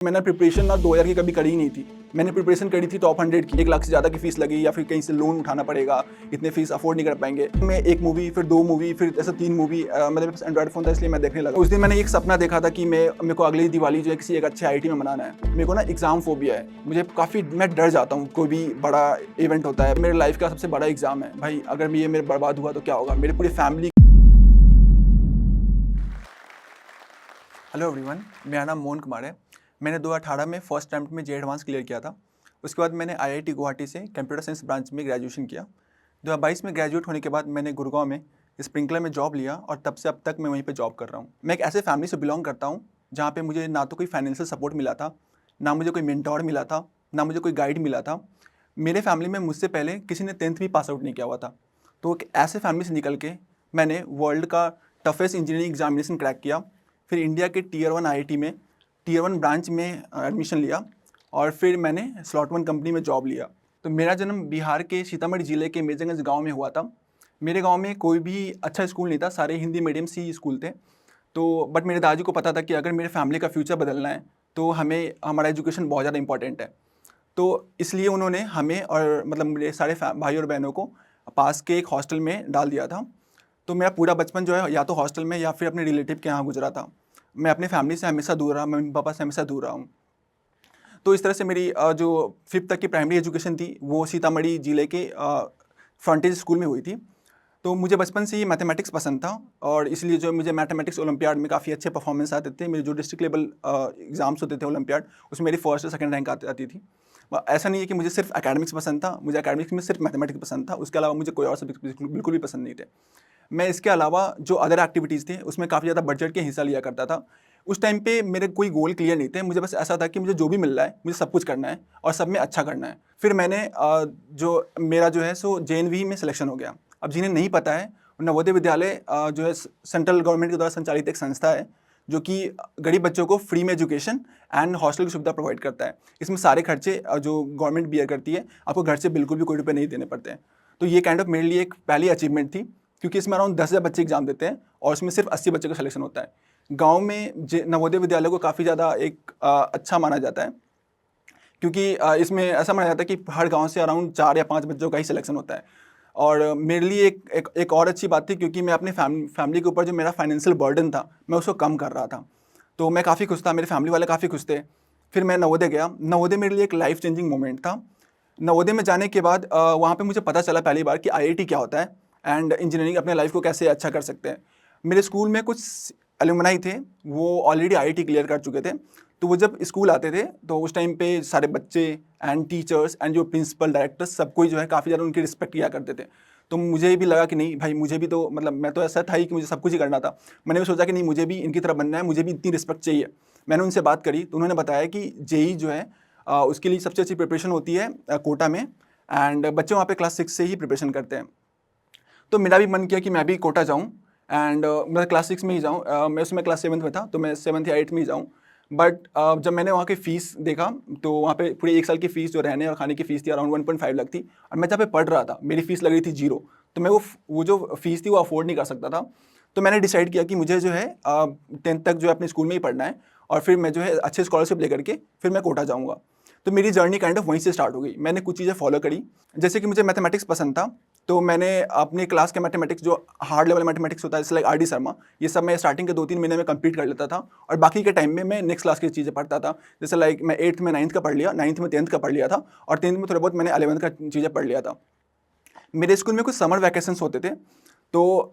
मैंने प्रिपरेशन ना 2000 की कभी करी ही नहीं थी। मैंने प्रिपरेशन करी थी टॉप 100 की। 1 लाख से ज़्यादा की फीस लगी या फिर कहीं से लोन उठाना पड़ेगा, इतने फीस अफोर्ड नहीं कर पाएंगे। मैं 1 मूवी, फिर 2 मूवी, फिर ऐसे 3 मूवी, मेरे पास एंड्रॉइड फ़ोन था इसलिए मैं देखने लगा। उस दिन मैंने एक सपना देखा था कि मेरे को अगली दिवाली जो है किसी एक अच्छे आईआईटी में मनाना है। मेरे को ना एग्ज़ाम फ़ोबिया है। मुझे काफ़ी मैं डर जाता हूँ, कोई भी बड़ा इवेंट होता है। मेरे लाइफ़ का सबसे बड़ा एग्ज़ाम है। भाई अगर ये मेरे बर्बाद हुआ तो क्या होगा? मेरी पूरी फैमिली। हेलो एवरीवन, मेरा नाम मोहन कुमार है। मैंने 2018 में फर्स्ट अटेम्प्ट में जे एडवांस क्लियर किया था। उसके बाद मैंने आईआईटी गुवाहाटी से कंप्यूटर साइंस ब्रांच में ग्रेजुएशन किया। 2022 में ग्रेजुएट होने के बाद मैंने गुड़गांव में स्प्रिंकलर में जॉब लिया और तब से अब तक मैं वहीं पे जॉब कर रहा हूँ। मैं एक ऐसे फैमिली से बिलोंग करता हूँ जहाँ पे मुझे ना तो कोई फाइनेंशियल सपोर्ट मिला था, ना मुझे कोई मेंटोर मिला था, ना मुझे कोई गाइड मिला था। मेरे फैमिली में मुझसे पहले किसी ने 10th भी पास आउट नहीं किया हुआ था। तो एक ऐसे फैमिली से निकल के मैंने वर्ल्ड का टफेस्ट इंजीनियरिंग एग्जामिनेशन क्रैक किया, फिर इंडिया के टियर 1 आईआईटी में टियर 1 ब्रांच में एडमिशन लिया और फिर मैंने स्लॉट 1 कंपनी में जॉब लिया। तो मेरा जन्म बिहार के सीतामढ़ी ज़िले के मेजरगंज गांव में हुआ था। मेरे गांव में कोई भी अच्छा स्कूल नहीं था, सारे हिंदी मीडियम से ही स्कूल थे। तो बट मेरे दादी को पता था कि अगर मेरे फैमिली का फ्यूचर बदलना है तो हमें हमारा एजुकेशन बहुत ज़्यादा इंपॉर्टेंट है। तो इसलिए उन्होंने हमें और मतलब मेरे सारे भाई और बहनों को पास के एक हॉस्टल में डाल दिया था। तो मेरा पूरा बचपन जो है या तो हॉस्टल में या फिर अपने रिलेटिव के यहाँ गुजरा था। मैं अपने फैमिली से हमेशा दूर रहा, मम्मी पापा से हमेशा दूर रहा हूँ। तो इस तरह से मेरी जो 5th तक की प्राइमरी एजुकेशन थी वो सीतामढ़ी ज़िले के फ्रंटेज स्कूल में हुई थी। तो मुझे बचपन से ही मैथमेटिक्स पसंद था और इसलिए जो मुझे मैथमेटिक्स ओलंपियाड में काफ़ी अच्छे परफॉर्मेंस आते थे। मेरे जो डिस्ट्रिक्ट लेवल एग्ज़ाम्स होते थे ओलंपियाड, उसमें मेरी फर्स्ट और सेकंड रैंक आती थी। ऐसा नहीं है कि मुझे सिर्फ एकेडमिक्स पसंद था, मुझे एकेडमिक्स में सिर्फ मैथमेटिक्स पसंद था, उसके अलावा मुझे कोई और सब्जेक्ट बिल्कुल भी पसंद नहीं थे। मैं इसके अलावा जो अदर एक्टिविटीज़ थे उसमें काफ़ी ज़्यादा बढ़ चढ़ के हिस्सा लिया करता था। उस टाइम पे मेरे कोई गोल क्लियर नहीं थे, मुझे बस ऐसा था कि मुझे जो भी मिल रहा है मुझे सब कुछ करना है और सब में अच्छा करना है। फिर मैंने जो मेरा जो है सो जेएनवी में सिलेक्शन हो गया। अब जिन्हें नहीं पता है, नवोदय विद्यालय जो है सेंट्रल गवर्नमेंट के द्वारा संचालित एक संस्था है जो कि गरीब बच्चों को फ्री में एजुकेशन एंड हॉस्टल की सुविधा प्रोवाइड करता है। इसमें सारे खर्चे जो गवर्नमेंट बियर करती है, आपको घर से बिल्कुल भी कोई रुपये नहीं देने पड़ते हैं। तो ये काइंड ऑफ मेरे लिए एक पहली अचीवमेंट थी, क्योंकि इसमें अराउंड 10,000 बच्चे एग्जाम देते हैं और उसमें सिर्फ 80 बच्चों का सिलेक्शन होता है। गाँव में नवोदय विद्यालय को काफ़ी ज़्यादा एक अच्छा माना जाता है, क्योंकि इसमें ऐसा माना जाता है कि हर गांव से अराउंड 4 या 5 बच्चों का ही सिलेक्शन होता है। और मेरे लिए एक और अच्छी बात थी, क्योंकि मैं अपने फैमिली के ऊपर जो मेरा फाइनेंशियल बर्डन था मैं उसको कम कर रहा था। तो मैं काफ़ी खुश था, मेरे फैमिली वाले काफ़ी खुश थे। फिर मैं नवोदय गया। नवोदय मेरे लिए एक लाइफ चेंजिंग मोमेंट था। नवोदय में जाने के बाद वहाँ पे मुझे पता चला पहली बार कि आईआईटी क्या होता है एंड इंजीनियरिंग अपने लाइफ को कैसे अच्छा कर सकते हैं। मेरे स्कूल में कुछ एलुमनाई थे, वो ऑलरेडी आईआईटी क्लियर कर चुके थे। तो वो जब स्कूल आते थे तो उस टाइम पे सारे बच्चे एंड टीचर्स एंड जो प्रिंसिपल डायरेक्टर्स सब कोई जो है काफ़ी ज़्यादा उनकी रिस्पेक्ट किया करते थे। तो मुझे भी लगा कि नहीं भाई, मुझे भी तो मतलब मैं तो ऐसा था ही कि मुझे सब कुछ ही करना था। मैंने भी सोचा कि नहीं, मुझे भी इनकी तरह बनना है, मुझे भी इतनी रिस्पेक्ट चाहिए। मैंने उनसे बात करी तो उन्होंने बताया कि जेई जो है उसके लिए सबसे अच्छी प्रिपरेशन होती है कोटा में, एंड बच्चे वहाँ पे क्लास 6 से ही प्रिपरेशन करते हैं। तो मेरा भी मन किया कि मैं भी कोटा जाऊँ एंड मैं क्लास 6 में ही जाऊँ। मैं उसमें क्लास 7th में था तो मैं 7th या 8th में ही जाऊँ। बट जब मैंने वहाँ की फ़ीस देखा तो वहाँ पे पूरी 1 साल की फ़ीस जो रहने और खाने की फ़ीस थी अराउंड 1.5 लाख थी, और मैं जहाँ पे पढ़ रहा था मेरी फ़ीस लग रही थी 0। तो मैं वो जो फ़ीस थी वो अफोर्ड नहीं कर सकता था। तो मैंने डिसाइड किया कि मुझे जो है 10th तक जो है अपने स्कूल में ही पढ़ना है और फिर मैं जो है अच्छे स्कॉलरशिप लेकर के फिर मैं कोटा जाऊँगा। तो मेरी जर्नी काइंड ऑफ वहीं से स्टार्ट हो गई। मैंने कुछ चीज़ें फॉलो करी, जैसे कि मुझे मैथमेटिक्स पसंद था। तो मैंने अपनी क्लास के मैथमेटिक्स जो हार्ड लेवल मैथमेटिक्स होता है जैसे लाइक आर डी शर्मा, ये सब मैं स्टार्टिंग के 2-3 महीने में कंप्लीट कर लेता था और बाकी के टाइम में मैं नेक्स्ट क्लास की चीज़ें पढ़ता था। जैसे लाइक मैं 8th में 9th का पढ़ लिया, 9th में 10th का पढ़ लिया था और 10th में थोड़ा बहुत मैंने 11th का चीज़ें पढ़ लिया था। मेरे स्कूल में कुछ समर वैकेशंस होते थे, तो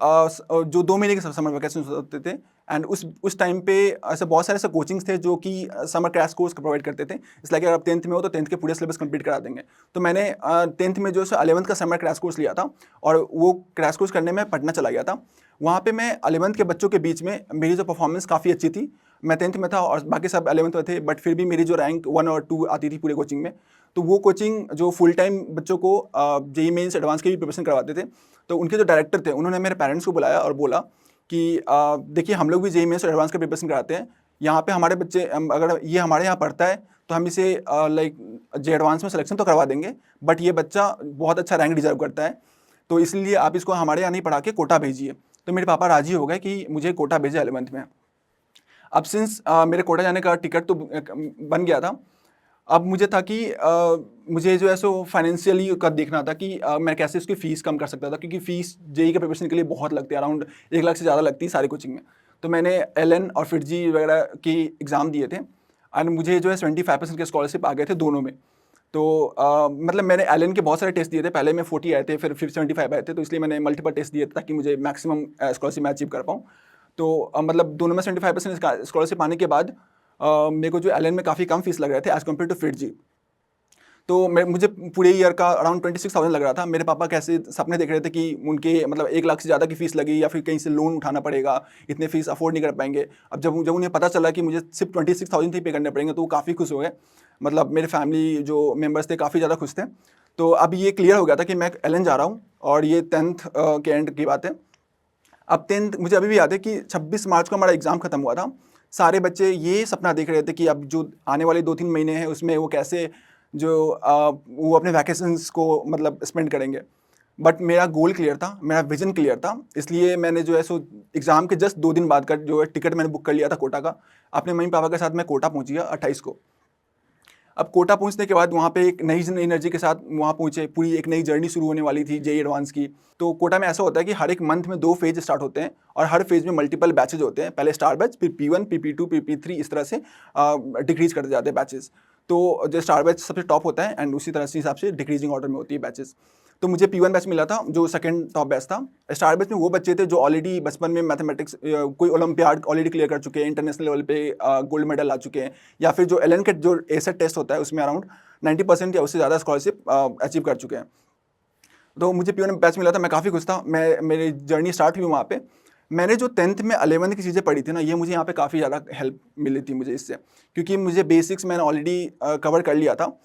जो 2 महीने के समर वैकेशंस होते थे एंड उस टाइम पे ऐसे बहुत सारे ऐसे कोचिंग्स थे जो कि समर क्रैश कोर्स प्रोवाइड करते थे। इसलिए अगर आप 10th में हो तो 10th के पूरे सिलेबस कंप्लीट करा देंगे। तो मैंने 10th में जो है 11th का समर क्रैश कोर्स लिया था और वो क्रैश कोर्स करने में पटना चला गया था। वहाँ पे मैं 11th के बच्चों के बीच में मेरी जो परफॉर्मेंस काफ़ी अच्छी थी। मैं 10th में था और बाकी सब 11th में थे, बट फिर भी मेरी जो रैंक 1 और 2 आती थी पूरे कोचिंग में। तो वो कोचिंग जो फुल टाइम बच्चों को जेईई मेंस एडवांस की भी प्रिपरेशन करवाते थे। तो उनके जो डायरेक्टर थे उन्होंने मेरे पेरेंट्स को बुलाया और बोला कि देखिए हम लोग भी जेईई मेंस और एडवांस का प्रिपरेशन कराते हैं, यहाँ पे हमारे बच्चे अगर ये हमारे यहाँ पढ़ता है तो हम इसे लाइक जे एडवांस में सिलेक्शन तो करवा देंगे, बट ये बच्चा बहुत अच्छा रैंक डिजर्व करता है, तो इसलिए आप इसको हमारे यहाँ नहीं पढ़ा के कोटा भेजिए। तो मेरे पापा राजी हो गए कि मुझे कोटा भेजे 11th में। अब सिंस मेरे कोटा जाने का टिकट तो बन गया था, अब मुझे था कि मुझे जो है सो फाइनेंशियली का देखना था कि मैं कैसे उसकी फ़ीस कम कर सकता था, क्योंकि फ़ीस जेईई के प्रिपरेशन के लिए बहुत लगती है, अराउंड 1 लाख से ज़्यादा लगती है सारी कोचिंग में। तो मैंने एलएन और फिटजी वगैरह की एग्ज़ाम दिए थे एंड मुझे जो है 75% के स्कॉलरशिप आ गए थे दोनों में। तो मतलब मैंने एलएन के बहुत सारे टेस्ट दिए थे, पहले में 40 आए थे, फिर 75 आए थे, तो इसलिए मैंने मल्टीपल टेस्ट दिए थे ताकि मुझे मैक्सिमम स्कॉलरशिप मैं अचीव कर पाऊँ। तो मतलब दोनों में 75% स्कॉलरशिप आने के बाद मेरे को जो एलएन में काफ़ी कम फीस लग रहे थे एज़ कम्पेयर टू फिटजी। तो मुझे पूरे ईयर का अराउंड 26,000 लग रहा था। मेरे पापा कैसे सपने देख रहे थे कि उनके मतलब 1 लाख से ज़्यादा की फ़ीस लगी या फिर कहीं से लोन उठाना पड़ेगा, इतने फ़ीस अफोर्ड नहीं कर पाएंगे। अब जब उन्हें पता चला कि मुझे सिर्फ 26,000 ही पे करने पड़ेंगे, तो वो काफ़ी खुश हो गए। मतलब मेरे फैमिली जो मेम्बर्स थे काफ़ी ज़्यादा खुश थे। तो अब ये क्लियर हो गया था कि मैं एलएन जा रहा हूँ, और ये 10th के एंड की बात है। अब 10th मुझे अभी भी याद है कि 26 मार्च को हमारा एग्ज़ाम खत्म हुआ था। सारे बच्चे ये सपना देख रहे थे कि अब जो आने वाले 2-3 महीने हैं उसमें वो कैसे वो अपने वैकेशंस को मतलब स्पेंड करेंगे। बट मेरा गोल क्लियर था, मेरा विज़न क्लियर था, इसलिए मैंने जो है सो एग्ज़ाम के जस्ट 2 दिन बाद का जो है टिकट मैंने बुक कर लिया था कोटा का। अपने मम्मी-पापा के साथ मैं कोटा पहुँच गया 28 को। अब कोटा पहुंचने के बाद वहाँ पे एक नई एनर्जी के साथ वहाँ पहुँचे, पूरी एक नई जर्नी शुरू होने वाली थी जेईई एडवांस की। तो कोटा में ऐसा होता है कि हर एक मंथ में 2 फेज स्टार्ट होते हैं, और हर फेज में मल्टीपल बैचेज होते हैं। पहले स्टार बैच, फिर P1, फिर P2, फिर P3, इस तरह से डिक्रीज करते जाते हैं बैचेज। तो जो स्टार बैच सबसे टॉप होता है एंड उसी तरह से हिसाब से डिक्रीजिंग ऑर्डर में होती है बैचेज। तो मुझे P1 बैच मिला था, जो सेकंड टॉप बैच था। स्टार बैच में वो बच्चे थे जो ऑलरेडी बचपन में मैथमेटिक्स कोई ओलंपियाड ऑलरेडी क्लियर कर चुके हैं, इंटरनेशनल लेवल पे गोल्ड मेडल ला चुके हैं, या फिर जो एलएन के जो एसेट टेस्ट होता है उसमें अराउंड 90% या उससे ज़्यादा स्कॉलरशिप अचीव कर चुके हैं। तो मुझे P1 में बैच मिला था, मैं काफ़ी खुश था। मेरी जर्नी स्टार्ट हुई वहाँ पे। मैंने जो 10th में 11th की चीज़ें पढ़ी थी ना, ये मुझे यहाँ पे काफ़ी ज़्यादा हेल्प मिली थी मुझे इससे, क्योंकि मुझे बेसिक्स मैंने ऑलरेडी कवर कर लिया था।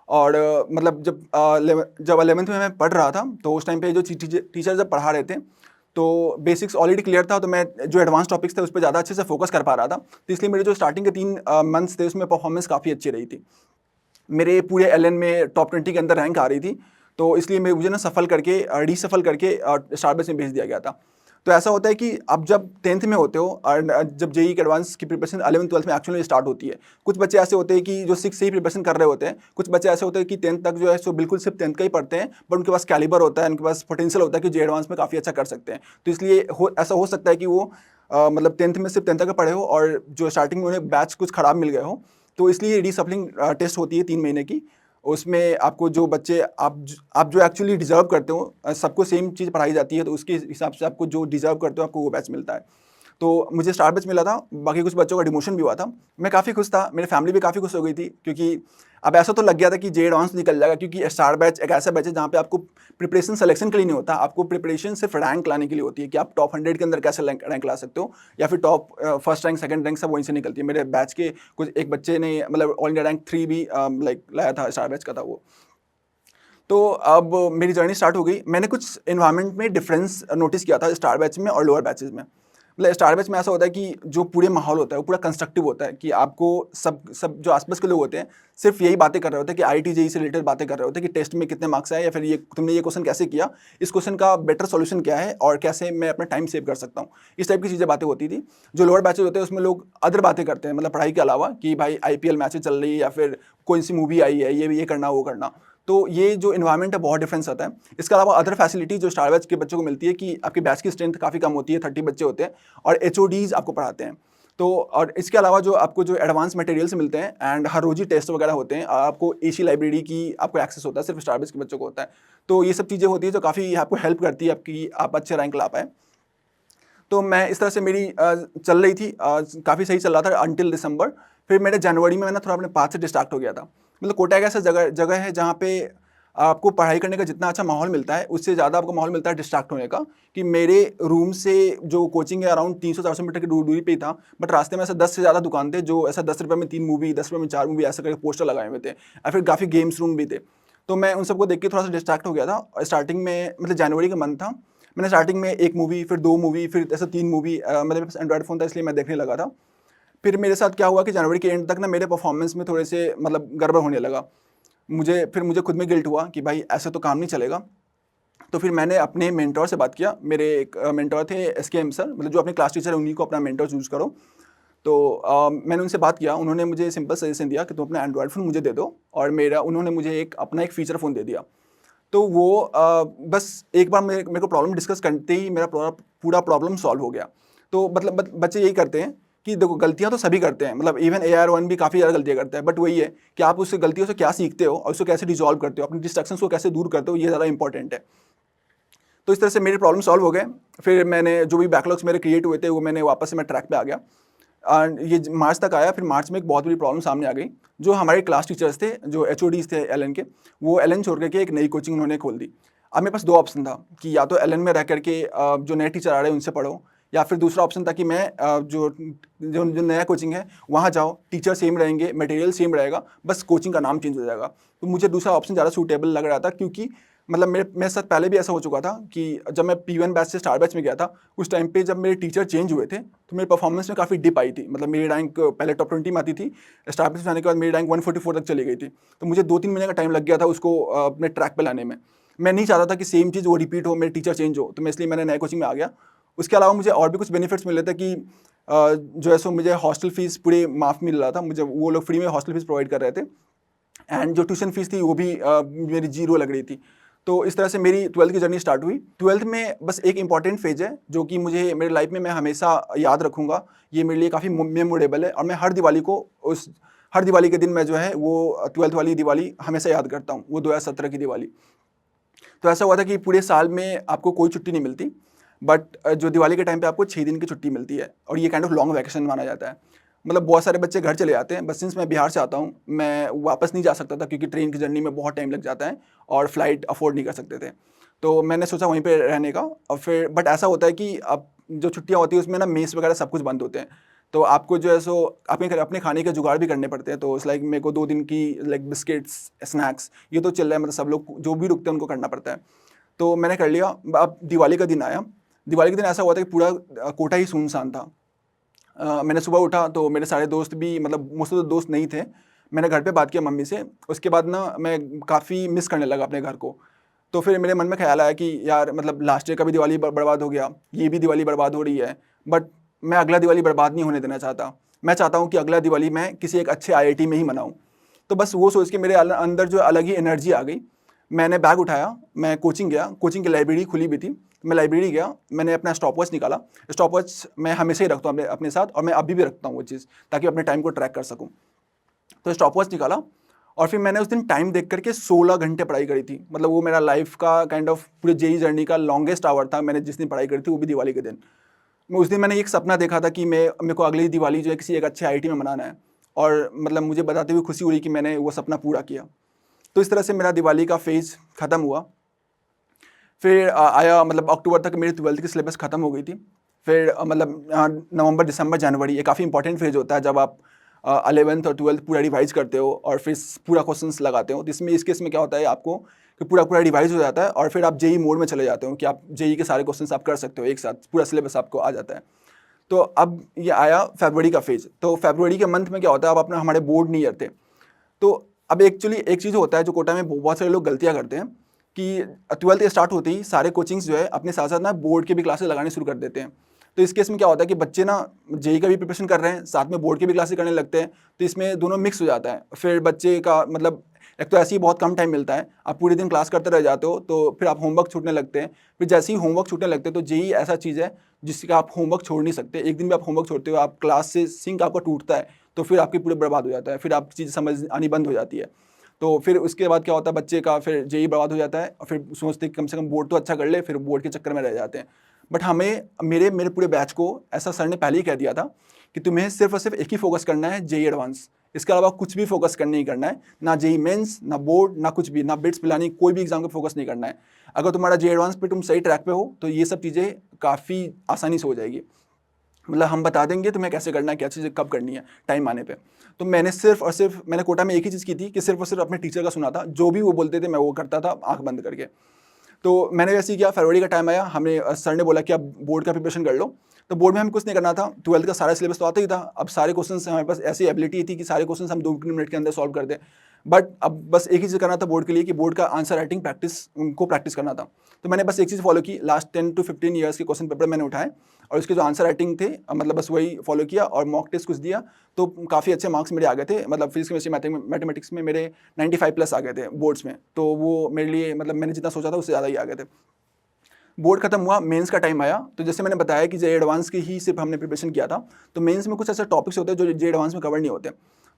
और मतलब जब 11th में मैं पढ़ रहा था, तो उस टाइम पे जो टीचर जब पढ़ा रहे थे, तो बेसिक्स ऑलरेडी क्लियर था, तो मैं जो एडवांस टॉपिक्स थे उस पर ज़्यादा अच्छे से फोकस कर पा रहा था। तो इसलिए मेरे जो स्टार्टिंग के 3 मंथ्स थे उसमें परफॉर्मेंस काफ़ी अच्छी रही थी। मेरे पूरे एलएन में टॉप 20 के अंदर रैंक आ रही थी। तो इसलिए मुझे ना सफल करके रीसफल करके स्टार बैच में भेज दिया गया था। तो ऐसा होता है कि अब जब 10th में होते हो और जब जेईई के एडवांस की प्रिपरेशन 11th-12th में एक्चुअली स्टार्ट होती है। कुछ बच्चे ऐसे होते हैं कि जो 6 से ही प्रिपरेशन कर रहे होते हैं, कुछ बच्चे ऐसे होते हैं कि 10th तक जो है सो बिल्कुल सिर्फ 10th का ही पढ़ते हैं, बट उनके पास कैलिबर होता है, उनके पास पोटेंशियल होता है कि जेईई एडवांस में काफ़ी अच्छा कर सकते हैं। तो इसलिए ऐसा हो सकता है कि वो मतलब 10th में सिर्फ 10th तक पढ़े हो, और जो स्टार्टिंग में उन्हें बैच कुछ खराब मिल गए हो। तो इसलिए रीसफलिंग टेस्ट होती है 3 महीने की। उसमें आपको जो बच्चे आप जो एक्चुअली डिज़र्व करते हो, सबको सेम चीज़ पढ़ाई जाती है, तो उसके हिसाब से आपको जो डिज़र्व करते हो आपको वो बैच मिलता है। तो मुझे स्टार बैच मिला था, बाकी कुछ बच्चों का डिमोशन भी हुआ था। मैं काफ़ी खुश था, मेरी फैमिली भी काफ़ी खुश हो गई थी, क्योंकि अब ऐसा तो लग गया था कि जेईई एडवांस निकल जाएगा, क्योंकि स्टार बैच एक ऐसा बैच है जहाँ पे आपको प्रिपरेशन सिलेक्शन के लिए नहीं होता, आपको प्रिपरेशन सिर्फ रैंक लाने के लिए होती है कि आप टॉप 100 के अंदर कैसे रैंक ला सकते हो, या फिर top first rank, second rank सब वहीं से निकलती है। मेरे बैच के कुछ एक बच्चे ने मतलब ऑल इंडिया रैंक 3 भी लाइक लाया था, स्टार बैच का था वो। तो अब मेरी जर्नी स्टार्ट हो गई। मैंने कुछ एनवायरनमेंट में डिफरेंस नोटिस किया था स्टार बैच में और लोअर बैचेज में। मतलब स्टार बैच में ऐसा होता है कि जो पूरे माहौल होता है वो पूरा कंस्ट्रक्टिव होता है, कि आपको सब जो आसपास के लोग होते हैं सिर्फ यही बातें कर रहे होते हैं कि आईआईटी जेईई से रिलेटेड बातें कर रहे होते हैं कि टेस्ट में कितने मार्क्स आए, या फिर ये तुमने ये क्वेश्चन कैसे किया, इस क्वेश्चन का बेटर सॉल्यूशन क्या है, और कैसे मैं अपना टाइम सेव कर सकता हूँ। इस टाइप की चीज़ें बातें होती थी। जो लोअर बैचेज होते हैं उसमें लोग अदर बातें करते हैं, मतलब पढ़ाई के अलावा, कि भाई आईपीएल मैचेज चल रही है, या फिर कोई सी मूवी आई है, ये करना वो करना। तो ये जो इन्वायरमेंट है बहुत डिफरेंस आता है। इसके अलावा अदर फैसिलिटी जो स्टार बैच के बच्चों को मिलती है कि आपके बैच की स्ट्रेंथ काफ़ी कम होती है, 30 बच्चे होते हैं, और एचओडीज आपको पढ़ाते हैं। तो और इसके अलावा जो आपको जो एडवांस मटेरियल्स मिलते हैं, and her rose he test वगैरह होते हैं, आपको एसी लाइब्रेरी की आपको एक्सेस होता है, सिर्फ स्टार बैच के बच्चों को होता है। तो ये सब चीज़ें होती है जो काफ़ी आपको हेल्प करती है आपकी, आप अच्छे रैंक ला पाए। तो मैं इस तरह से मेरी चल रही थी, काफ़ी सही चल रहा था अंटिल दिसंबर। फिर मेरे जनवरी में मैं थोड़ा अपने पाथ से डिस्ट्रैक्ट हो गया था। मतलब कोटा एक ऐसा जगह है जहाँ पे आपको पढ़ाई करने का जितना अच्छा माहौल मिलता है, उससे ज़्यादा आपको माहौल मिलता है डिस्ट्रैक्ट होने का। कि मेरे रूम से जो कोचिंग है अराउंड 300-400 मीटर की दूरी पे ही था, बट रास्ते में ऐसा 10 से ज़्यादा दुकान थे जो ऐसा 10 रुपये में 3 मूवी, 10 रुपये में 4 मूवी ऐसे करके पोस्टर लगाए हुए थे, या फिर काफ़ी गेम्स रूम भी थे। तो मैं उन सबको देख के थोड़ा सा डिस्ट्रैक्ट हो गया था। स्टार्टिंग में मतलब जनवरी का मंथ था, मैंने स्टार्टिंग में 1 मूवी, फिर 2 मूवी, फिर ऐसे 3 मूवी, मतलब मेरे पास एंड्रॉइड फ़ोन था इसलिए मैं देखने लगा था। फिर मेरे साथ क्या हुआ कि जनवरी के एंड तक ना मेरे परफॉर्मेंस में थोड़े से मतलब गड़बड़ होने लगा। मुझे खुद में गिल्ट हुआ कि भाई ऐसे तो काम नहीं चलेगा। तो फिर मैंने अपने मेंटोर से बात किया। मेरे एक मेंटोर थे एसकेएम सर, मतलब जो अपने क्लास टीचर है उन्हीं को अपना मेंटोर चूज़ करो। तो मैंने उनसे बात किया, उन्होंने मुझे सिंपल सजेशन दिया कि तुम अपना एंड्रॉयड फ़ोन मुझे दे दो, और उन्होंने मुझे अपना एक फ़ीचर फ़ोन दे दिया। तो वो बस एक बार मेरे को प्रॉब्लम डिस्कस करते ही मेरा पूरा प्रॉब्लम सॉल्व हो गया। तो मतलब बच्चे यही करते हैं कि देखो, गलतियाँ तो सभी करते हैं, मतलब इवन AR1 भी काफ़ी ज़्यादा गलतियाँ करता है, बट वही है कि आप उस गलतियों से क्या सीखते हो और उसको कैसे रिजॉल्व करते हो, अपनी डिस्ट्रैक्शंस को कैसे दूर करते हो, ये ज़्यादा इंपॉर्टेंट है। तो इस तरह से मेरे प्रॉब्लम सॉल्व हो गए। फिर मैंने जो भी बैकलॉग्स मेरे क्रिएट हुए थे, वो मैंने वापस से मैं ट्रैक पे आ गया। एंड ये मार्च तक आया। फिर मार्च में एक बहुत बड़ी प्रॉब्लम सामने आ गई। जो हमारे क्लास टीचर्स थे, जो HODs थे एलन के, वो एलन छोड़ करके एक नई कोचिंग उन्होंने खोल दी। अब मेरे पास 2 ऑप्शन था कि या तो एलन में रह करके जो नए टीचर आ रहे हैं उनसे पढ़ो, या फिर दूसरा ऑप्शन था कि मैं जो जो जो नया कोचिंग है वहाँ जाओ, टीचर सेम रहेंगे, मटेरियल सेम रहेगा, बस कोचिंग का नाम चेंज हो जाएगा। तो मुझे दूसरा ऑप्शन ज़्यादा सूटेबल लग रहा था, क्योंकि मतलब मेरे साथ पहले भी ऐसा हो चुका था कि जब मैं P1 बैच से स्टार बैच में गया था, उस टाइम पे जब मेरे टीचर चेंज हुए थे तो मेरे परफॉर्मेंस में काफ़ी डिप आई थी। मतलब मेरी रैंक पहले टॉप 20 में आती थी, स्टार बैच में जाने के बाद मेरी रैंक 144 तक चली गई थी। तो मुझे 2-3 महीने का टाइम लग गया था उसको अपने ट्रैक पे लाने में। मैं नहीं चाहता था कि सेम चीज़ वो रिपीट हो, मेरे टीचर चेंज हो, तो मैं इसलिए मैंने नए कोचिंग में आ गया। उसके अलावा मुझे और भी कुछ बेनिफिट्स मिले थे कि जो है सो मुझे हॉस्टल फीस पूरी माफ़ मिल रहा था, मुझे वो लोग फ्री में हॉस्टल फीस प्रोवाइड कर रहे थे, एंड जो ट्यूशन फीस थी वो भी मेरी 0 लग रही थी। तो इस तरह से मेरी 12th की जर्नी स्टार्ट हुई। 12th में बस एक इंपॉर्टेंट फेज है जो कि मुझे मेरे लाइफ में मैं हमेशा याद रखूँगा, ये मेरे लिए काफ़ी मेमोरेबल है, और मैं हर दिवाली के दिन मैं जो है वो 12th वाली दिवाली हमेशा याद करता हूँ, वो 2017 की दिवाली। तो ऐसा हुआ था कि पूरे साल में आपको कोई छुट्टी नहीं मिलती, बट जो दिवाली के टाइम पे आपको 6 दिन की छुट्टी मिलती है, और ये काइंड ऑफ लॉन्ग वैकेशन माना जाता है। मतलब बहुत सारे बच्चे घर चले जाते हैं, बस सिंस मैं बिहार से आता हूँ, मैं वापस नहीं जा सकता था क्योंकि ट्रेन की जर्नी में बहुत टाइम लग जाता है और फ्लाइट अफोर्ड नहीं कर सकते थे। तो मैंने सोचा वहीं पे रहने का, और फिर बट ऐसा होता है कि अब जो छुट्टियाँ होती है उसमें ना मेस वगैरह सब कुछ बंद होते हैं, तो आपको जो है सो अपने खाने के जुगाड़ भी करने पड़ते हैं। तो इट्स लाइक मेरे को 2 दिन की लाइक बिस्किट्स, स्नैक्स, ये तो चल रहा है, मतलब सब लोग जो भी रुकते हैं उनको करना पड़ता है। तो मैंने कर लिया। अब दिवाली का दिन आया। दिवाली के दिन ऐसा हुआ था कि पूरा कोटा ही सुनसान था। मैंने सुबह उठा तो मेरे सारे दोस्त भी, मतलब मोस्ट ऑफ द दोस्त नहीं थे। मैंने घर पे बात किया मम्मी से, उसके बाद ना मैं काफ़ी मिस करने लगा अपने घर को। तो फिर मेरे मन में ख्याल आया कि यार, मतलब लास्ट ईयर का भी दिवाली बर्बाद हो गया, ये भी दिवाली बर्बाद हो रही है, बट मैं अगला दिवाली बर्बाद नहीं होने देना चाहता। मैं चाहता हूँ कि अगला दिवाली मैं किसी एक अच्छे IIT में ही मनाऊँ। तो बस वो सोच के मेरे अंदर जो अलग ही एनर्जी आ गई। मैंने बैग उठाया, मैं कोचिंग गया, कोचिंग की लाइब्रेरी खुली हुई थी, मैं लाइब्रेरी गया, मैंने अपना स्टॉप वॉच निकाला। स्टॉप वॉच मैं हमेशा ही रखता हूँ अपने साथ, और मैं अभी भी रखता हूँ वो चीज़, ताकि अपने टाइम को ट्रैक कर सकूँ। तो स्टॉप वॉच निकाला, और फिर मैंने उस दिन टाइम देख करके 16 घंटे पढ़ाई करी थी। मतलब वो मेरा लाइफ का काइंड ऑफ पूरे JEE जर्नी का लॉन्गेस्ट आवर था। मैंने जिस दिन पढ़ाई करी थी वो भी दिवाली के दिन। उस दिन मैंने एक सपना देखा था कि मेरे को अगली दिवाली जो है किसी एक अच्छे IIT में मनाना है, और मतलब मुझे बताते हुए खुशी हुई कि मैंने वो सपना पूरा किया। तो इस तरह से मेरा दिवाली का फेज़ ख़त्म हुआ। फिर आया, मतलब अक्टूबर तक मेरी 12th की सिलेबस ख़त्म हो गई थी। फिर मतलब नवंबर, दिसंबर, जनवरी, ये काफ़ी इंपॉर्टेंट फेज़ होता है जब आप 11th और 12th पूरा रिवाइज़ करते हो और फिर पूरा क्वेश्चंस लगाते हो। तो इस केस में क्या होता है आपको कि पूरा रिवाइज़ हो जाता है, और फिर आप JEE मोड में चले जाते हो कि आप JEE के सारे क्वेश्चंस आप कर सकते हो एक साथ, पूरा सिलेबस आपको आ जाता है। तो अब ये आया फरवरी का फेज़। तो फरवरी के मंथ में क्या होता है, अब अपना हमारे बोर्ड नहीं थे। तो अब एक्चुअली एक चीज़ होता है जो कोटा में बहुत सारे लोग गलतियाँ करते हैं कि 12th स्टार्ट होते ही सारे कोचिंग्स जो है अपने साथ साथ ना बोर्ड के भी क्लासेस लगाने शुरू कर देते हैं। तो इस केस में क्या होता है कि बच्चे ना JEE का भी प्रिपरेशन कर रहे हैं, साथ में बोर्ड के भी क्लासेस करने लगते हैं, तो इसमें दोनों मिक्स हो जाता है। फिर बच्चे का मतलब एक तो ऐसे ही बहुत कम टाइम मिलता है, आप पूरे दिन क्लास करते रह जाते हो, तो फिर आप होमवर्क छूटने लगते हैं। फिर जैसे ही होमवर्क छूटने लगते हैं तो JEE ऐसा चीज़ है जिसका आप होमवर्क छोड़ नहीं सकते। एक दिन भी आप होमवर्क छोड़ते हो, आप क्लास से सिंक आपका टूटता है, तो फिर आपकी पूरे बर्बाद हो जाता है, फिर आप चीज़ समझ आनी बंद हो जाती है। तो फिर उसके बाद क्या होता है, बच्चे का फिर JEE बर्बाद हो जाता है, और फिर सोचते हैं कि कम से कम बोर्ड तो अच्छा कर ले, फिर बोर्ड के चक्कर में रह जाते हैं। बट हमें मेरे पूरे बैच को ऐसा सर ने पहले ही कह दिया था कि तुम्हें सिर्फ और सिर्फ एक ही फोकस करना है, JEE एडवांस। इसके अलावा कुछ भी फोकस करने नहीं करना है, ना JEE मेंस, ना बोर्ड, ना कुछ भी, ना बिट्स पिलानी, कोई भी एग्जाम का फोकस नहीं करना है। अगर तुम्हारा JEE एडवांस पे तुम सही ट्रैक पे हो तो ये सब चीज़ें काफ़ी आसानी से हो जाएगी। मतलब हम बता देंगे तुम्हें कैसे करना है, क्या चीज़ें कब करनी है टाइम आने पे। तो मैंने सिर्फ और सिर्फ मैंने कोटा में एक ही चीज़ की थी कि सिर्फ और सिर्फ अपने टीचर का सुना था, जो भी वो बोलते थे मैं वो करता था आंख बंद करके। तो मैंने वैसे ही किया। फरवरी का टाइम आया, हमने सर ने बोला कि अब बोर्ड का प्रिपरेशन कर लो। तो बोर्ड में हमें कुछ नहीं करना था, 12th का सारा सिलेबस तो आता ही था। अब सारे क्वेश्चन हमारे पास ऐसी एबिलिटी थी कि सारे क्वेश्चन हम 2 मिनट के अंदर सॉल्व कर दें। बट अब बस एक ही चीज़ करना था बोर्ड के लिए कि बोर्ड का आंसर राइटिंग प्रैक्टिस करना था। तो मैंने बस एक चीज़ फॉलो की, लास्ट 10 to 15 ईयर्स के क्वेश्चन पेपर मैंने उठाए और उसके जो आंसर राइटिंग थे मतलब बस वही फॉलो किया और मॉक टेस्ट कुछ दिया, तो काफ़ी अच्छे मार्क्स मेरे आ गए थे। मतलब फिजिक्स केमिस्ट्री मैथमेटिक्स में मेरे 95 प्लस आ गए थे बोर्ड्स में, तो वो मेरे लिए मतलब मैंने जितना सोचा था उससे ज़्यादा ही आ गए थे। बोर्ड खत्म हुआ, मेंस का टाइम आया, तो जैसे मैंने बताया कि जे एडवांस की ही सिर्फ हमने प्रिपरेशन किया था, तो मेंस में कुछ ऐसे टॉपिक्स होते हैं जो जे एडवांस में कवर नहीं होते।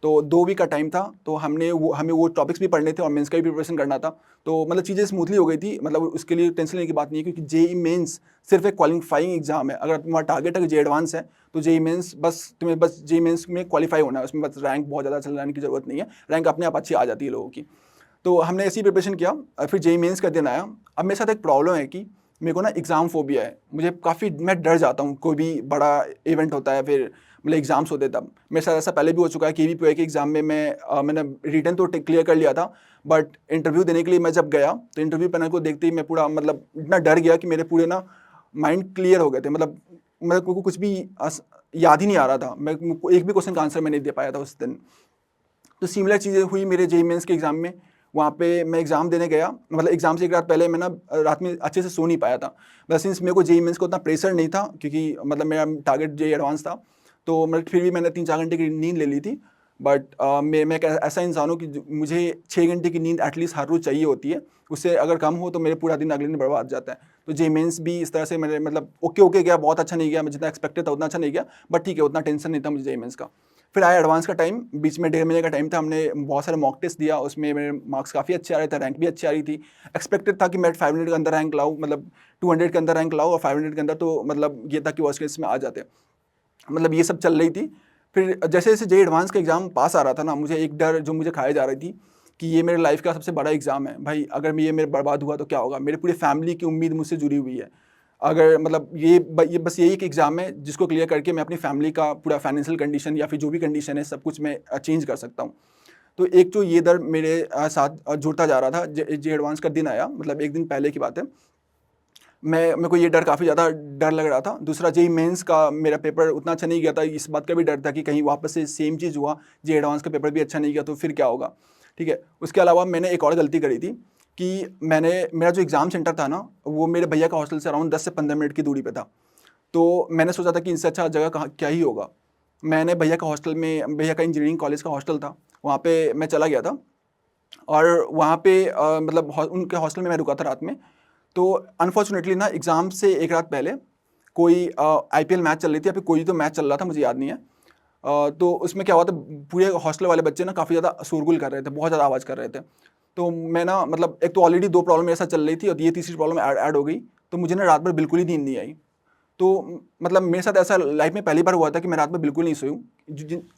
तो 2 वीक का टाइम था, तो हमें वो टॉपिक्स भी पढ़ने थे और मेंस का भी प्रिपरेशन करना था। तो मतलब चीज़ें स्मूथली हो गई थी, मतलब उसके लिए टेंशन लेने की बात नहीं है, क्योंकि जेईई मेंस सिर्फ एक क्वालिफाइंग एग्जाम है। अगर तुम्हारा टारगेट है कि जे एडवांस है, तो जेईई मेंस तुम्हें बस जेईई मेंस में क्वालिफाई होना है, उसमें बस रैंक बहुत ज़्यादा चलाने की जरूरत नहीं है, रैंक अपने आप अच्छी आ जाती है लोगों की। तो हमने ऐसी प्रिपरेशन किया और फिर जेईई मेंस का दिन आया। अब मेरे साथ एक प्रॉब्लम है कि मेरे को ना एग्ज़ाम फोबिया है, मैं डर जाता हूँ, कोई भी बड़ा इवेंट होता है, फिर मतलब एग्जाम्स होते तब। मेरे साथ ऐसा पहले भी हो चुका है, केवीपीओ के एग्जाम में मैंने रिटन तो क्लियर कर लिया था, बट इंटरव्यू देने के लिए मैं जब गया तो इंटरव्यू पैनल को देखते ही मैं पूरा मतलब इतना डर गया कि मेरे पूरे ना माइंड क्लियर हो गए थे। मतलब मेरे को कुछ भी याद ही नहीं आ रहा था, मैं एक भी क्वेश्चन का आंसर मैं नहीं दे पाया था उस दिन। तो सिमिलर चीज़ें हुई मेरे जेईई मेंस के एग्ज़ाम में। वहाँ पे मैं एग्ज़ाम देने गया, मतलब एग्ज़ाम से एक रात पहले मैं ना रात में अच्छे से सो नहीं पाया था। बस सिंस मेरे को जेईई मेंस को उतना प्रेशर नहीं था, क्योंकि मतलब मेरा टारगेट जेईई एडवांस था, तो मतलब फिर भी मैंने 3-4 घंटे की नींद ले ली थी। बट मैं एक ऐसा इंसान हूँ कि मुझे 6 घंटे की नींद एटलीस्ट हर रोज़ चाहिए होती है। उससे अगर कम हो तो मेरे पूरा दिन अगले दिन बर्बाद जाता है। तो जेईई मेंस भी इस तरह से मेरे मतलब ओके गया, बहुत अच्छा नहीं गया, मैं जितना एक्सपेक्टेड था उतना अच्छा नहीं गया, बट ठीक है, उतना टेंशन नहीं था मुझे जेईई मेंस का। फिर आया एडवांस का टाइम, बीच में 1.5 महीने का टाइम था, हमने बहुत सारे मॉक टेस्ट दिया, उसमें मेरे मार्क्स काफ़ी अच्छे आ रहे थे, रैंक भी अच्छी आ रही थी। एक्सपेक्टेड था कि मैं 500 के अंदर रैंक लाऊँ, मतलब 200 के अंदर रैंक लाऊँ और 500 के अंदर तो मतलब ये था कि वर्स्ट केस में आ जाते। मतलब ये सब चल रही थी। फिर जैसे जैसे जेईई एडवांस का एग्ज़ाम पास आ रहा था ना, मुझे एक डर जो मुझे खाई जा रही थी कि ये मेरे लाइफ का सबसे बड़ा एग्ज़ाम है भाई, अगर ये मेरे बर्बाद हुआ तो क्या होगा, मेरे पूरी फैमिली की उम्मीद मुझसे जुड़ी हुई है। अगर मतलब ये बस यही एक एग्ज़ाम है जिसको क्लियर करके मैं अपनी फैमिली का पूरा फाइनेंशियल कंडीशन या फिर जो भी कंडीशन है सब कुछ मैं चेंज कर सकता हूँ। तो एक तो ये डर मेरे साथ जुड़ता जा रहा था। जेईई एडवांस का दिन आया, मतलब एक दिन पहले की बात है, मेरे को ये डर काफ़ी ज़्यादा डर लग रहा था। दूसरा जेईई मेंस का मेरा पेपर उतना अच्छा नहीं गया था, इस बात का भी डर था कि कहीं वापस से सेम चीज़ हुआ, जेईई एडवांस का पेपर भी अच्छा नहीं गया तो फिर क्या होगा, ठीक है। उसके अलावा मैंने एक और गलती करी थी कि मेरा जो एग्ज़ाम सेंटर था ना, वो मेरे भैया का हॉस्टल से अराउंड 10 से 15 मिनट की दूरी पे था। तो मैंने सोचा था कि इससे अच्छा जगह कहाँ क्या ही होगा। मैंने भैया का इंजीनियरिंग कॉलेज का हॉस्टल था, वहाँ पे मैं चला गया था और वहाँ पे मतलब उनके हॉस्टल में मैं रुका था रात में। तो अनफॉर्चुनेटली ना एग्ज़ाम से एक रात पहले कोई आईपीएल मैच चल रही थी या फिर कोई तो मैच चल रहा था, मुझे याद नहीं है। तो उसमें क्या हुआ था, पूरे हॉस्टल वाले बच्चे ना काफ़ी ज़्यादा शोरगुल कर रहे थे, बहुत ज़्यादा आवाज़ कर रहे थे। तो मैं ना मतलब एक तो ऑलरेडी 2 प्रॉब्लम मेरे साथ चल रही थी और ये तीसरी प्रॉब्लम ऐड हो गई, तो मुझे ना रात भर बिल्कुल ही नींद नहीं आई। तो मतलब मेरे साथ ऐसा लाइफ में पहली बार हुआ था कि मैं रात में बिल्कुल नहीं सोई हूँ।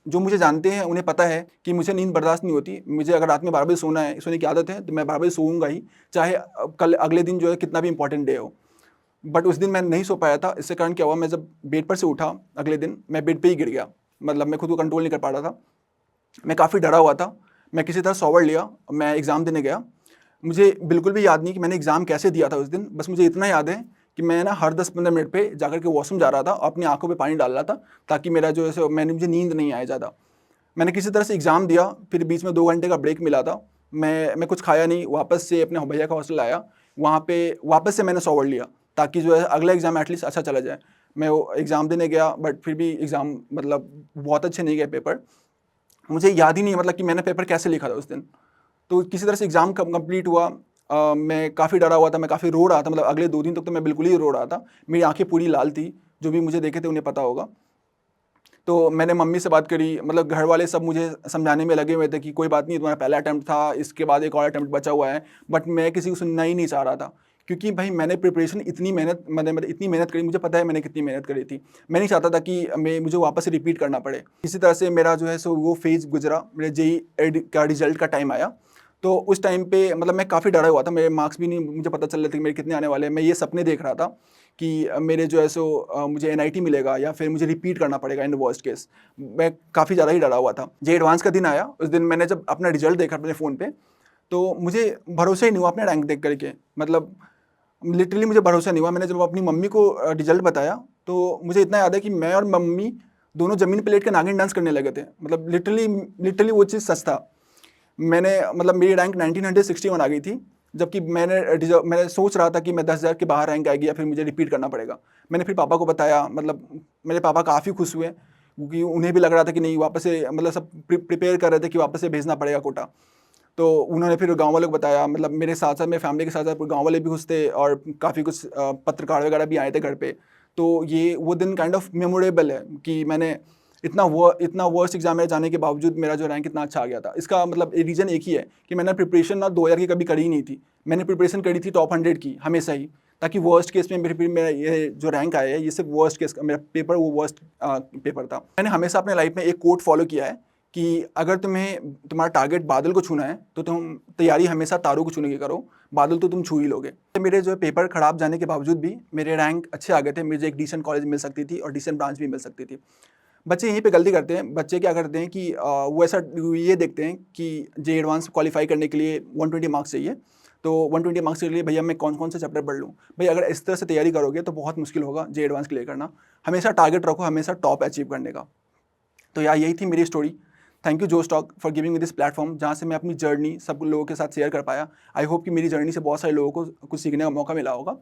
जो मुझे जानते हैं उन्हें पता है कि मुझे नींद बर्दाश्त नहीं होती। मुझे अगर रात में 12 बजे सोने की आदत है तो मैं 12 बजे सोऊंगा ही, चाहे कल अगले दिन जो है कितना भी इंपॉर्टेंट डे हो। बट उस दिन मैं नहीं सो पाया था, इससे कारण क्या हुआ, मैं जब बेड पर से उठा अगले दिन, मैं बेड पे ही गिर गया। मतलब मैं खुद को कंट्रोल नहीं कर पा रहा था, मैं काफ़ी डरा हुआ था। मैं किसी तरह शॉवर लिया, मैं एग्ज़ाम देने गया। मुझे बिल्कुल भी याद नहीं कि मैंने एग्ज़ाम कैसे दिया था उस दिन, बस मुझे इतना याद है कि मैं ना हर 10-15 मिनट पे जाकर के वॉशरूम जा रहा था और अपनी आँखों पे पानी डाल रहा था, ताकि मेरा जो है सो मुझे नींद नहीं आए ज़्यादा। मैंने किसी तरह से एग्ज़ाम दिया, फिर बीच में 2 घंटे का ब्रेक मिला था। मैं कुछ खाया नहीं, वापस से अपने भैया का हॉस्टल आया, वहाँ पे वापस से मैंने शॉवर लिया, ताकि जो है अगला एग्ज़ाम एटलीस्ट अच्छा चला जाए। मैं वो एग्ज़ाम देने गया, बट फिर भी एग्ज़ाम मतलब बहुत अच्छे नहीं गए पेपर। मुझे याद ही नहीं मतलब कि मैंने पेपर कैसे लिखा था उस दिन। तो किसी तरह से एग्ज़ाम कंप्लीट हुआ। मैं काफ़ी डरा हुआ था, मैं काफ़ी रो रहा था, मतलब अगले 2 दिन तक तो मैं बिल्कुल ही रो रहा था। मेरी आँखें पूरी लाल थी, जो भी मुझे देखे थे उन्हें पता होगा। तो मैंने मम्मी से बात करी, मतलब घर वाले सब मुझे समझाने में लगे हुए थे कि कोई बात नहीं, तुम्हारा पहला अटेम्प्ट था, इसके बाद एक और अटेम्प्ट बचा हुआ है। बट मैं किसी को सुनना ही नहीं चाह रहा था, क्योंकि भाई मैंने प्रिपरेशन इतनी मेहनत करी, मुझे पता है मैंने कितनी मेहनत करी थी। मैं नहीं चाहता था कि मुझे वापस से रिपीट करना पड़े। इसी तरह से मेरा जो है सो वो फेज़ गुजरा, मेरे जेईई का रिजल्ट का टाइम आया। तो उस टाइम पे मतलब मैं काफ़ी डरा हुआ था, मेरे मार्क्स भी नहीं मुझे पता चल रहे थे कि मेरे कितने आने वाले हैं। मैं ये सपने देख रहा था कि मेरे जो है सो मुझे एनआईटी मिलेगा या फिर मुझे रिपीट करना पड़ेगा इन वर्स्ट केस। मैं काफ़ी ज़्यादा ही डरा हुआ था। जेईई एडवांस का दिन आया, उस दिन मैंने जब अपना रिजल्ट देखा अपने फ़ोन पे, तो मुझे भरोसा ही नहीं हुआ अपने रैंक देख करके। मतलब लिटरली मुझे भरोसा नहीं हुआ। मैंने जब अपनी मम्मी को रिजल्ट बताया, तो मुझे इतना याद है कि मैं और मम्मी दोनों ज़मीन पे लेट के नागिन डांस करने लगे थे। मतलब लिटरली लिटरली वो चीज़ सच था। मैंने मतलब मेरी रैंक 1961 आ गई थी, जबकि मैंने सोच रहा था कि मैं 10,000 के बाहर रैंक आएगी या फिर मुझे रिपीट करना पड़ेगा। मैंने फिर पापा को बताया, मतलब मेरे पापा काफ़ी खुश हुए, क्योंकि उन्हें भी लग रहा था कि नहीं वापस से, मतलब सब प्रिपेयर कर रहे थे कि वापस से भेजना पड़ेगा कोटा। तो उन्होंने फिर गाँव वालों को बताया, मतलब मेरे साथ साथ मेरे फैमिली के साथ साथ गाँव वाले भी खुश थे और काफ़ी कुछ पत्रकार वगैरह भी आए थे घर पे। तो ये वो दिन काइंड ऑफ मेमोरेबल है कि मैंने इतना वर्स्ट एग्जाम में जाने के बावजूद मेरा जो रैंक इतना अच्छा आ गया था। इसका मतलब रीज़न एक ही है कि मैंने प्रिपरेशन ना 2000 की कभी करी ही नहीं थी। मैंने प्रिपरेशन करी थी टॉप 100 की हमेशा ही, ताकि वर्स्ट केस में मेरा ये जो रैंक आया है ये सिर्फ वर्स्ट केस का, मेरा पेपर वो वर्स्ट पेपर था। मैंने हमेशा अपने लाइफ में एक कोट फॉलो किया है कि अगर तुम्हारा टारगेट बादल को छूना है तो तुम तैयारी हमेशा तारों को छूने की करो, बादल तो तुम छू ही लोगे। मेरे जो पेपर खराब जाने के बावजूद भी मेरे रैंक अच्छे आ गए थे, मुझे एक डिसेंट कॉलेज मिल सकती थी और डिसेंट ब्रांच भी मिल सकती थी। बच्चे यहीं पे गलती करते हैं। बच्चे क्या करते हैं कि वो ऐसा ये देखते हैं कि जे एडवांस क्वालिफाई करने के लिए 120 मार्क्स चाहिए, तो 120 मार्क्स के लिए भैया मैं कौन कौन से चैप्टर पढ़ लूँ। भाई अगर इस तरह से तैयारी करोगे तो बहुत मुश्किल होगा जे एडवांस क्लियर करना। हमेशा टारगेट रखो, हमेशा टॉप अचीव करने का। तो यार यही थी मेरी स्टोरी। थैंक यू जोश talk for giving me this platform, जहाँ से मैं अपनी जर्नी सब लोगों के साथ शेयर कर पाया। आई होप कि मेरी जर्नी से बहुत सारे लोगों को कुछ सीखने का मौका मिला होगा।